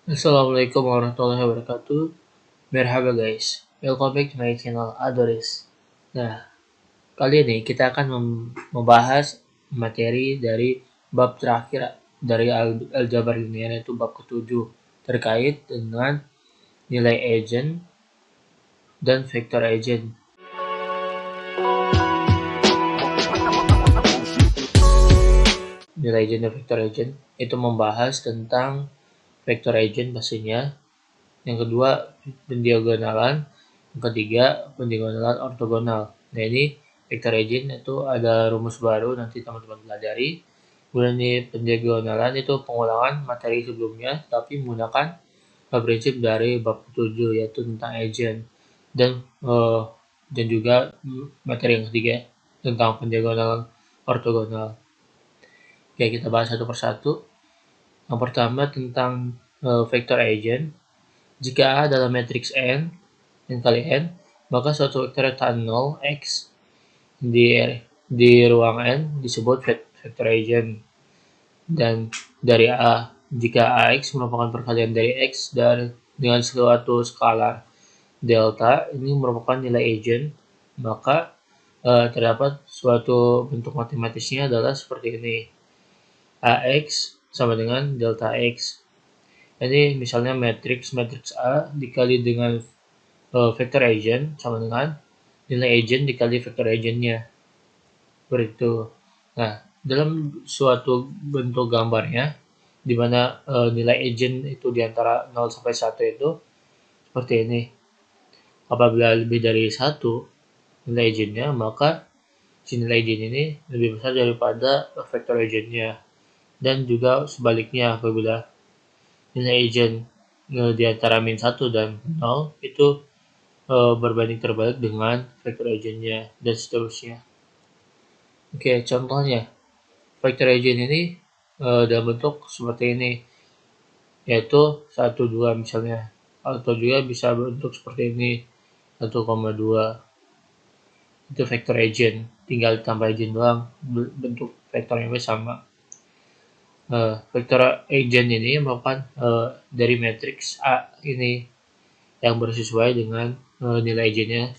Assalamualaikum warahmatullahi wabarakatuh. Merhaba guys, welcome back to my channel Adoris. Nah, kali ini kita akan membahas materi dari bab terakhir dari aljabar linear, yaitu bab ketujuh, terkait dengan nilai agent dan vektor agent. Nilai agent dan vektor agent itu membahas tentang vektor agent pastinya, yang kedua pendiagonalan, yang ketiga pendiagonalan ortogonal. Nah, ini vektor agent itu ada rumus baru, nanti teman-teman pelajari. Kemudian ini pendiagonalan itu pengulangan materi sebelumnya tapi menggunakan prinsip dari bab 7, yaitu tentang agent. Dan juga materi yang ketiga tentang pendiagonalan ortogonal. Oke, kita bahas satu persatu. Yang pertama tentang vektor agent. Jika A adalah matriks n kali n, maka suatu vektor tan 0 x di ruang n disebut vektor agent. Dan dari A, jika AX merupakan perkalian dari X dengan suatu skalar delta, ini merupakan nilai agent, maka terdapat suatu bentuk matematisnya adalah seperti ini. AX sama dengan delta X. Ini misalnya matriks A dikali dengan vektor agent sama dengan nilai agent dikali vektor agentnya. Seperti itu. Nah, dalam suatu bentuk gambarnya, di mana nilai agent itu di antara 0 sampai 1 itu seperti ini. Apabila lebih dari 1 nilai agentnya, maka si nilai agent ini lebih besar daripada vektor agentnya. Dan juga sebaliknya, apabila nilai agent di antara min 1 dan 0 itu berbanding terbalik dengan vektor agentnya, dan seterusnya. Oke, contohnya vektor agent ini dalam bentuk seperti ini, yaitu 1, 2 misalnya, atau juga bisa bentuk seperti ini, 1,2. Itu vektor agent, tinggal ditambah agent doang, bentuk vektornya sama. Vektor agent ini merupakan dari matriks A ini yang bersesuai dengan nilai agentnya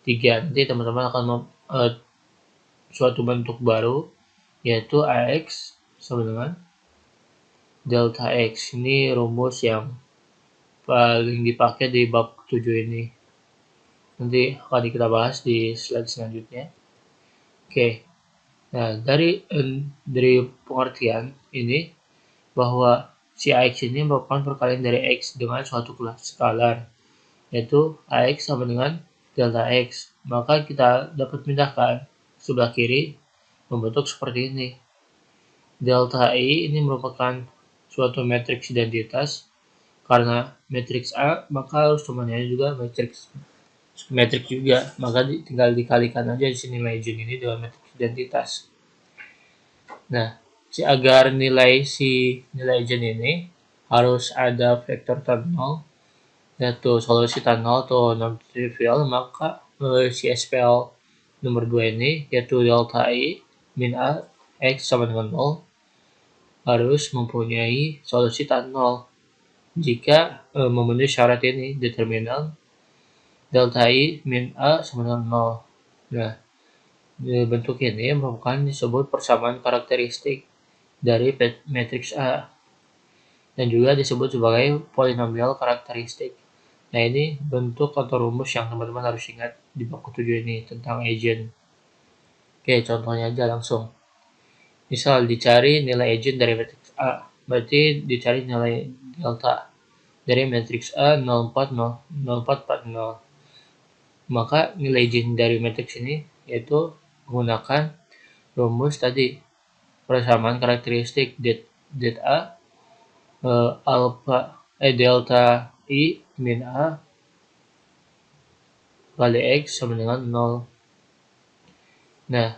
3. Nanti teman-teman akan suatu bentuk baru, yaitu AX sama dengan delta X. Ini rumus yang paling dipakai di bab 7 ini. Nanti akan kita bahas di slide selanjutnya. Oke. Nah, dari pengertian ini, bahwa si AX ini merupakan perkalian dari X dengan suatu skalar, yaitu AX sama dengan delta X. Maka kita dapat pindahkan sebelah kiri membentuk seperti ini. Delta I ini merupakan suatu matriks identitas. Karena matriks A, maka harus temannya juga matriks juga. Maka tinggal dikalikan aja di sini nilai agent ini dengan matriks identitas. Nah, agar nilai agent ini harus ada vektor tan 0, yaitu solusi tan 0 atau non trivial, maka si SPL nomor 2 ini, yaitu delta I min A X sama dengan 0, harus mempunyai solusi tan 0. Jika memenuhi syarat ini, determinan delta I min A sama dengan 0. Nah, bentuk ini merupakan disebut persamaan karakteristik dari matriks A, dan juga disebut sebagai polinomial karakteristik. Nah, ini bentuk atau rumus yang teman-teman harus ingat di bab 7 ini tentang agent. Oke, contohnya aja langsung. Misal dicari nilai agent dari matriks A, berarti dicari nilai delta dari matriks A 0440. Maka nilai agent dari matriks ini yaitu menggunakan rumus tadi, persamaan karakteristik det A delta I min A kali X sama dengan 0. Nah,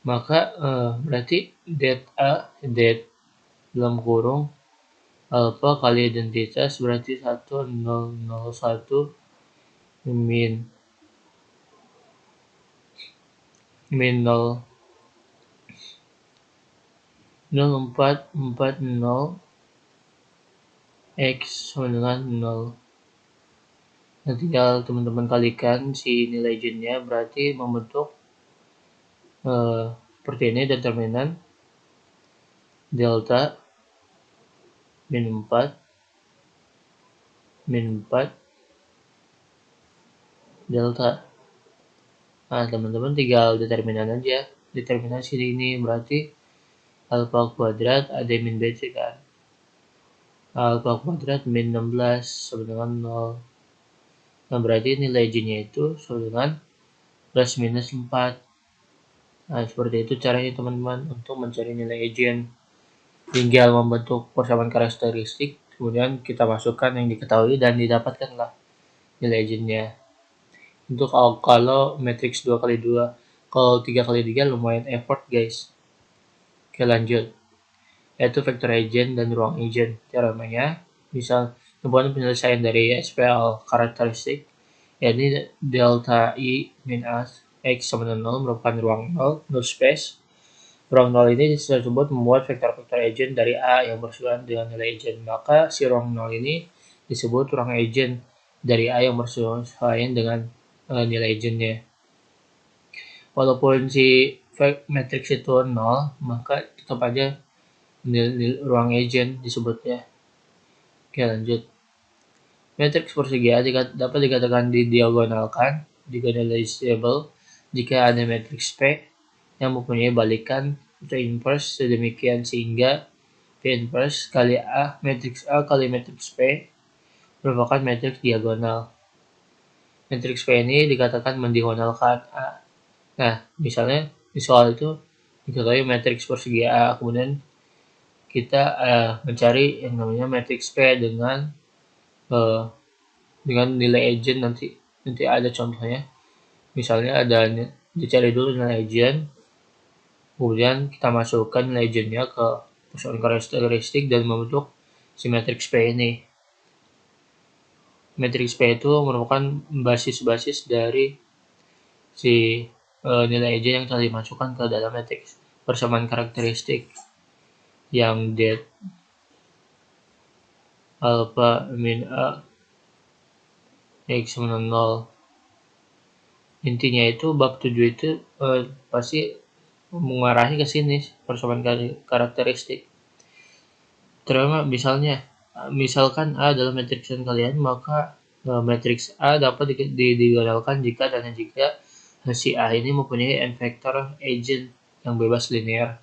maka berarti det A, det dalam kurung alpha kali identitas, berarti 1001 min 0440 X sama dengan 0. Nah, tinggal teman-teman kalikan si nilai agennya, berarti membentuk seperti ini determinan delta min 4 delta. Nah, teman-teman tinggal determinan aja. Determinan sini ini berarti alpha kuadrat ada min bc kan. Alpha kuadrat min 16 sama dengan 0. Nah, berarti nilai agennya itu sama dengan plus minus 4. Nah, seperti itu caranya teman-teman untuk mencari nilai agen. Tinggal membentuk persamaan karakteristik, kemudian kita masukkan yang diketahui dan didapatkanlah nilai agennya. Untuk kalau matriks 2x2, kalau 3x3 lumayan effort guys. Oke, lanjut. Yaitu vektor agen dan ruang agen. Caranya, misal sebuah penyelesaian dari SPL karakteristik, yakni delta I min A X sama dengan 0 merupakan ruang 0, null space. Ruang 0 ini disebut membuat vektor-vektor agen dari A yang bersebelahan dengan nilai agen. Maka si ruang 0 ini disebut ruang agen dari A yang bersebelahan dengan nilai agennya. Walaupun si matriks itu 0, maka tetap aja ruang agen disebutnya. Oke, lanjut. Matriks persegi A dapat dikatakan didiagonalkan jika nilai stable jika ada matriks P yang mempunyai balikan atau inverse sedemikian sehingga P inverse kali A kali matriks P merupakan matriks diagonal. Matriks P ini dikatakan mendiagonalkan A. Nah, misalnya di soal itu diketahui matriks persegi A, kemudian kita mencari yang namanya matriks P dengan nilai agen. Nanti ada contohnya. Misalnya ada dicari dulu nilai agen, kemudian kita masukkan nilai agennya ke persamaan karakteristik dan membentuk si matriks P ini. Matriks P itu merupakan basis-basis dari si nilai agen yang telah dimasukkan ke dalam matriks persamaan karakteristik yang det alpha min A X sama 0. Intinya itu bab 7 itu pasti mengarahi ke sini persamaan karakteristik. Terutama misalkan A adalah matriksan kalian, maka matriks A dapat didiagonalkan jika dan jika si A ini mempunyai n vektor agen yang bebas linear.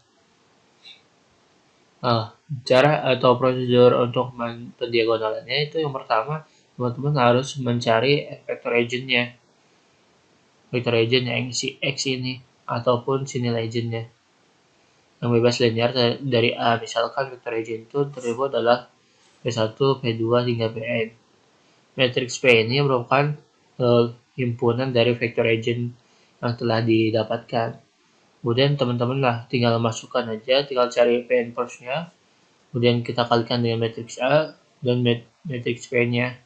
Cara atau prosedur untuk pendiagonalannya itu yang pertama, teman-teman harus mencari vektor agennya. Vektor agen yang si X ini ataupun si nilai agennya yang bebas linear dari A. Misalkan vektor agen itu terdiri adalah P1, P2 hingga Pn. Matriks P ini merupakan himpunan dari vektor agen yang telah didapatkan. Kemudian teman-teman tinggal masukkan aja, tinggal cari P inverse-nya, kemudian kita kalikan dengan matriks A dan matriks P-nya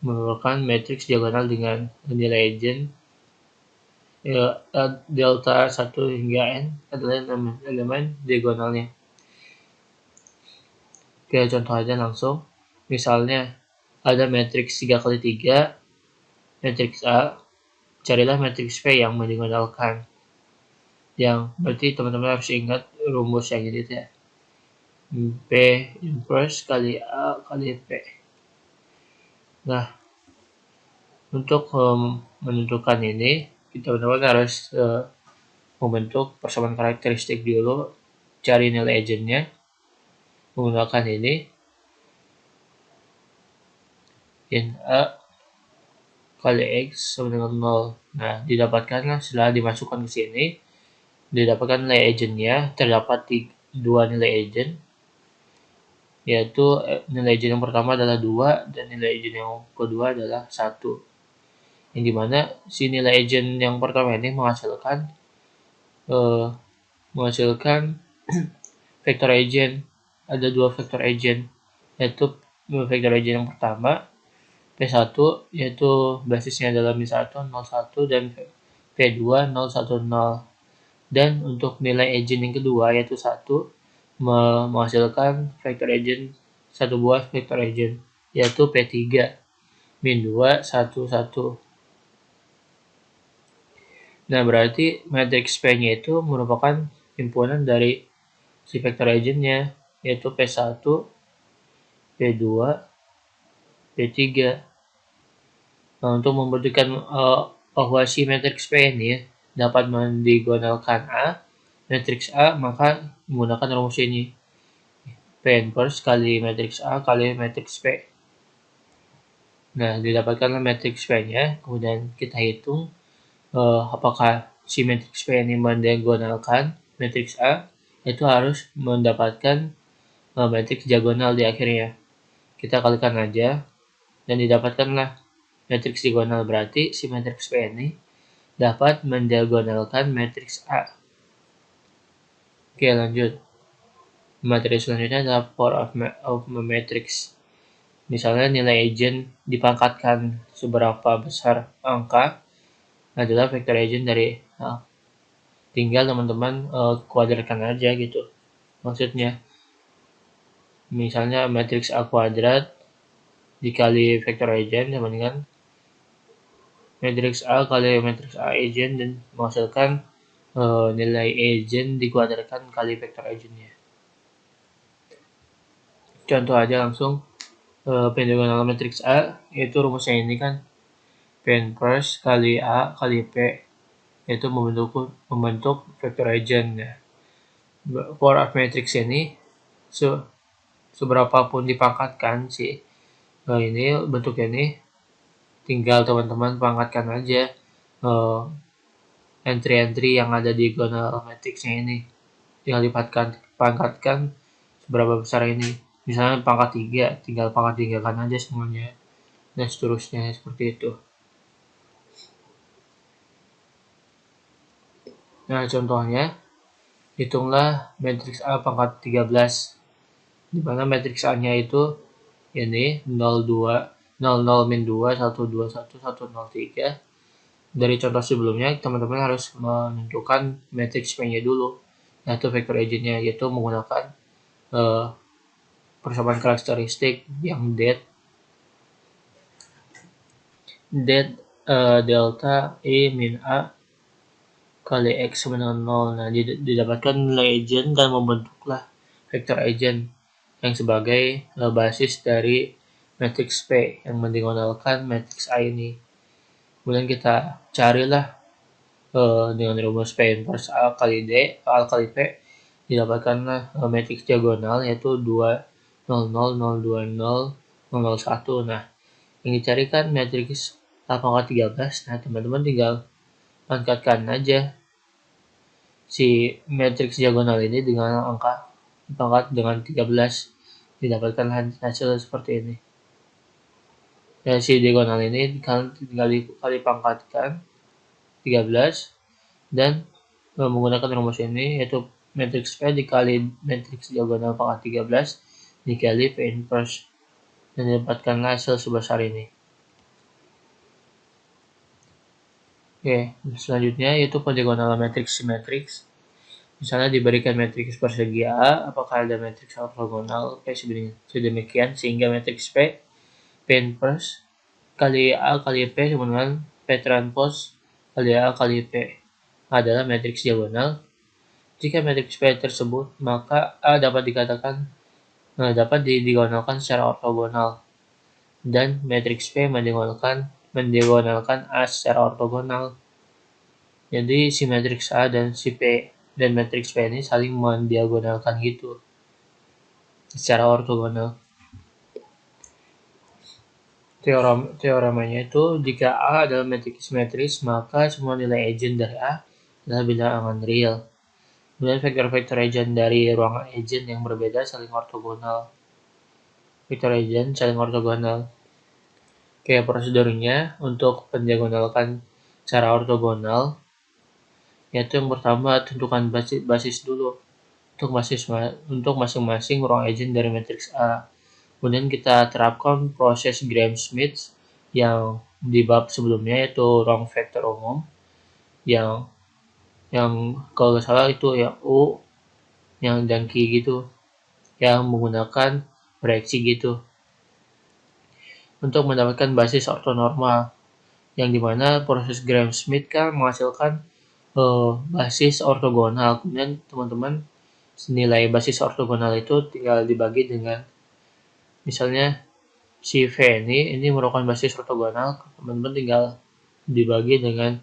merupakan matriks diagonal dengan nilai agen delta 1 hingga n adalah elemen diagonalnya. Oke, contoh aja langsung. Misalnya ada matriks 3x3, matriks A, carilah matriks P yang mendiagonalkan. Yang berarti teman-teman harus ingat rumus yang ini ya. P inverse kali A kali P. Nah, untuk menentukan ini, kita teman-teman harus membentuk persamaan karakteristik dulu, cari nilai agennya menggunakan ini in A kali X sama dengan 0. Nah, didapatkanlah setelah dimasukkan ke sini, didapatkan nilai agennya, terdapat dua nilai agen, yaitu nilai agen yang pertama adalah 2 dan nilai agen yang kedua adalah 1. Yang dimana si nilai agen yang pertama ini menghasilkan vektor agen. Ada dua vektor agen, yaitu vektor agen yang pertama P1 yaitu basisnya adalah min1, 0,1 dan P2 0,1,0. Dan untuk nilai agen yang kedua yaitu 1 menghasilkan vektor agen satu buah vector agent, yaitu P3 min 2 1 1. Nah, berarti matriks P-nya itu merupakan himpunan dari si vector agentnya, yaitu P1, P2, P3. Nah, untuk membuktikan bahwa si matriks P ini dapat mendiagonalkan A, matriks A, maka menggunakan rumus ini. P inverse kali matriks A kali matriks P. Nah, didapatkanlah matriks P-nya, kemudian kita hitung apakah si matriks P ini mendiagonalkan matriks A, itu harus mendapatkan matriks diagonal di akhirnya. Kita kalikan aja, dan didapatkanlah matriks diagonal, berarti si matriks P ini dapat mendiagonalkan matriks A. Oke, lanjut. Materi selanjutnya adalah power of matrix. Misalnya nilai agent dipangkatkan seberapa besar angka adalah vector agent dari A. Tinggal teman-teman kuadratkan aja gitu. Maksudnya, misalnya matriks A kuadrat dikali vector agent sama dengan matriks A kali matriks A agent, dan menghasilkan nilai agent dikuadratkan kali vector agentnya. Contoh aja langsung, pentagonal matriks A, yaitu rumusnya ini kan P inverse kali A kali P, yaitu membentuk vector agent. Ya. Power of matrix ini seberapapun dipangkatkan si ini bentuk ini, tinggal teman-teman pangkatkan aja entry-entry yang ada di diagonal matrixnya ini, tinggal dipangkatkan seberapa besar ini. Misalnya pangkat 3, tinggal pangkat 3 kan aja semuanya, dan seterusnya seperti itu. Nah, contohnya, hitunglah matriks A pangkat 13, di mana matriks A-nya itu ini 02, 00 min 2, 121, 103. Dari contoh sebelumnya, teman-teman harus menentukan matriks P-nya dulu, yaitu vector agent-nya, yaitu menggunakan persamaan karakteristik yang det delta E min A kali X sama dengan 0. Nah, didapatkan nilai agent dan membentuklah vector agent yang sebagai basis dari matriks P yang mendiagonalkan matriks A ini. Kemudian kita carilah dengan rumus P inverse A kali D, A kali P, didapatkanlah matriks diagonal, yaitu 2, 0, 0, 0, 2, 0, 0, 1. Nah, yang dicarikan matriks A pangkat 13, nah teman-teman tinggal pangkatkan aja si matriks diagonal ini dengan angka pangkat dengan 13, didapatkan hasil seperti ini. Ya, si diagonal ini tinggal dikali pangkatkan 13, dan menggunakan rumus ini, yaitu matriks P dikali matriks diagonal pangkat 13 dikali P inverse, dan didapatkan hasil sebesar ini. Oke, selanjutnya yaitu pentagonal matriks simetriks. Misalnya diberikan matriks persegi A, apakah ada matriks ortogonal P sedemikian sehingga matriks P inverse kali A kali P sama dengan P transpose kali A kali P adalah matriks diagonal. Jika matriks P tersebut, maka A dapat didiagonalkan secara ortogonal, dan matriks P mendiagonalkan A secara ortogonal. Jadi si matriks A dan si P dan matriks P ini saling mendiagonalkan gitu secara ortogonal. Teoremanya itu, jika A adalah matriks simetris, maka semua nilai agent dari A adalah bilangan real. Kemudian vektor-vektor agent dari ruangan agent yang berbeda saling ortogonal. Vektor agent saling ortogonal. Oke, prosedurnya untuk pendiagonalkan secara ortogonal, yaitu yang pertama tentukan basis dulu untuk masing-masing ruang agent dari matriks A. Kemudian kita terapkan proses Gram-Schmidt yang di bab sebelumnya, yaitu ruang vektor umum yang kalau nggak salah itu yang U yang dan Q gitu, yang menggunakan proyeksi gitu. Untuk mendapatkan basis ortonormal, yang dimana proses Gram-Schmidt kan menghasilkan basis ortogonal. Kemudian teman-teman nilai basis ortogonal itu tinggal dibagi dengan, misalnya si V ini merupakan basis ortogonal, teman-teman tinggal dibagi dengan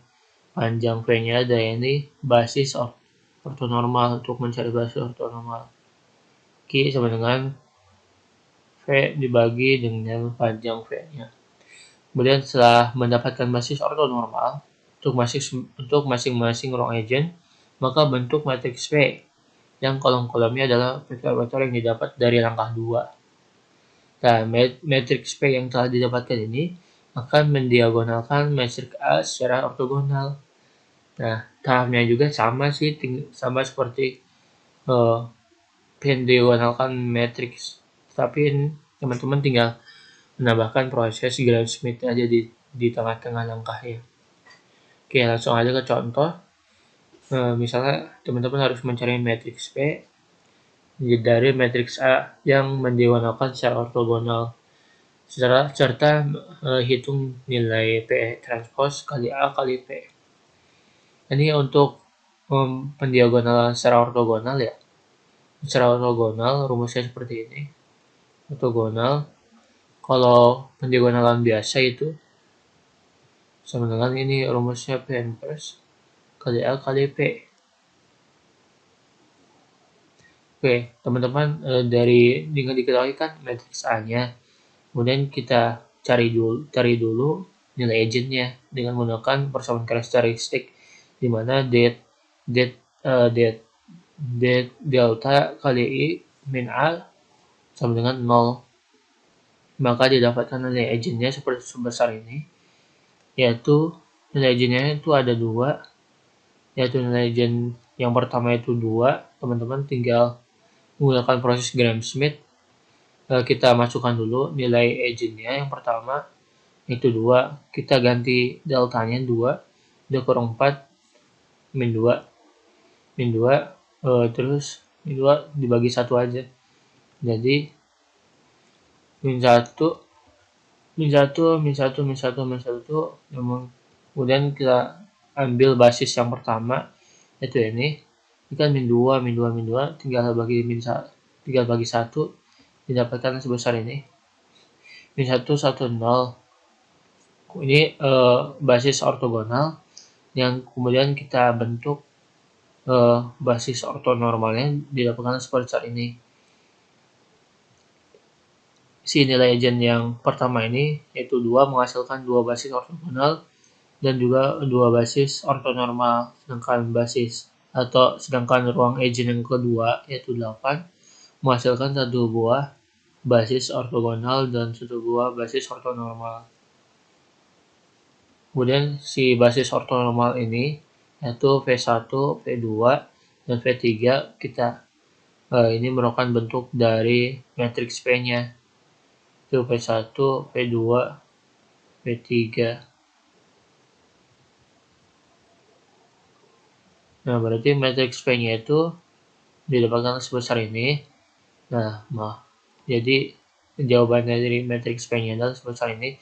panjang V-nya, dan ini basis ortonormal untuk mencari basis ortonormal. Q sama dengan V dibagi dengan panjang V-nya. Kemudian setelah mendapatkan basis ortonormal untuk masing-masing ruang egen, maka bentuk matriks V yang kolom-kolomnya adalah vektor-vektor yang didapat dari langkah 2. Nah, matriks P yang telah didapatkan ini akan mendiagonalkan matriks A secara ortogonal. Nah, tahapnya juga sama sih, sama seperti mendiagonalkan matriks. Tapi teman-teman tinggal menambahkan proses Gram-Schmidt aja di tengah-tengah langkahnya. Oke, langsung aja ke contoh. Misalnya teman-teman harus mencari matriks P dari matriks A yang mendiagonalkan secara ortogonal, serta hitung nilai P transpose kali A kali P. Ini untuk pendiagonalan secara ortogonal ya. Secara ortogonal rumusnya seperti ini. Ortogonal, kalau pendiagonalan biasa itu sama dengan ini rumusnya P inverse kali A kali P. Oke, teman-teman, dengan diketahui kan matriks A-nya, kemudian kita cari dulu nilai eigennya dengan menggunakan persamaan karakteristik, di mana delta kali I min A sama dengan 0. Maka didapatkan nilai eigennya seperti sebesar ini, yaitu nilai eigennya itu ada 2, yaitu nilai eigen yang pertama itu 2, teman-teman tinggal menggunakan proses Gram-Schmidt, kita masukkan dulu nilai eigennya yang pertama itu 2, kita ganti deltanya 2 kurang 4 min 2 terus min 2 dibagi 1 aja, jadi min 1 kemudian kita ambil basis yang pertama itu ini kan min 2 tinggal bagi 1 didapatkan sebesar ini min 1 1 0. Ini basis ortogonal yang kemudian kita bentuk basis ortonormalnya didapatkan seperti saat ini. Si nilai eigen yang pertama ini yaitu 2 menghasilkan 2 basis ortogonal dan juga 2 basis ortonormal, sedangkan ruang eigen yang kedua yaitu 8 menghasilkan 1 buah basis ortogonal dan 1 buah basis ortonormal. Kemudian si basis ortonormal ini yaitu V1, V2, dan V3 ini merupakan bentuk dari matriks P-nya. Itu V1, V2, V3. Nah, berarti matriks P-nya itu didapatkan sebesar ini. Nah, jadi jawabannya dari matriks P-nya adalah sebesar ini.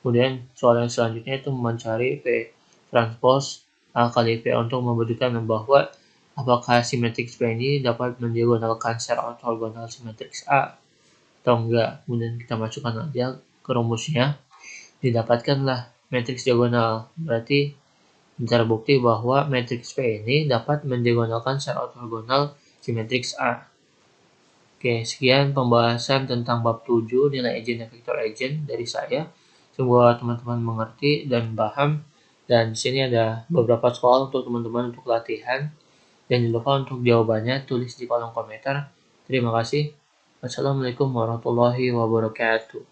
Kemudian soal yang selanjutnya itu mencari P transpose A kali P untuk membuktikan bahwa apakah si matriks P ini dapat mendiagonalkan secara ortogonal si matriks A atau enggak. Kemudian kita masukkan aja ke rumusnya, didapatkanlah matriks diagonal. Berarti terbukti bahwa matriks P ini dapat mendiagonalkan secara ortogonal si matriks A. Oke, sekian pembahasan tentang bab 7 nilai eigen dan vektor eigen dari saya. Semoga teman-teman mengerti dan paham. Dan di sini ada beberapa soal untuk teman-teman untuk latihan. Dan jangan lupa untuk jawabannya tulis di kolom komentar. Terima kasih. Wassalamualaikum warahmatullahi wabarakatuh.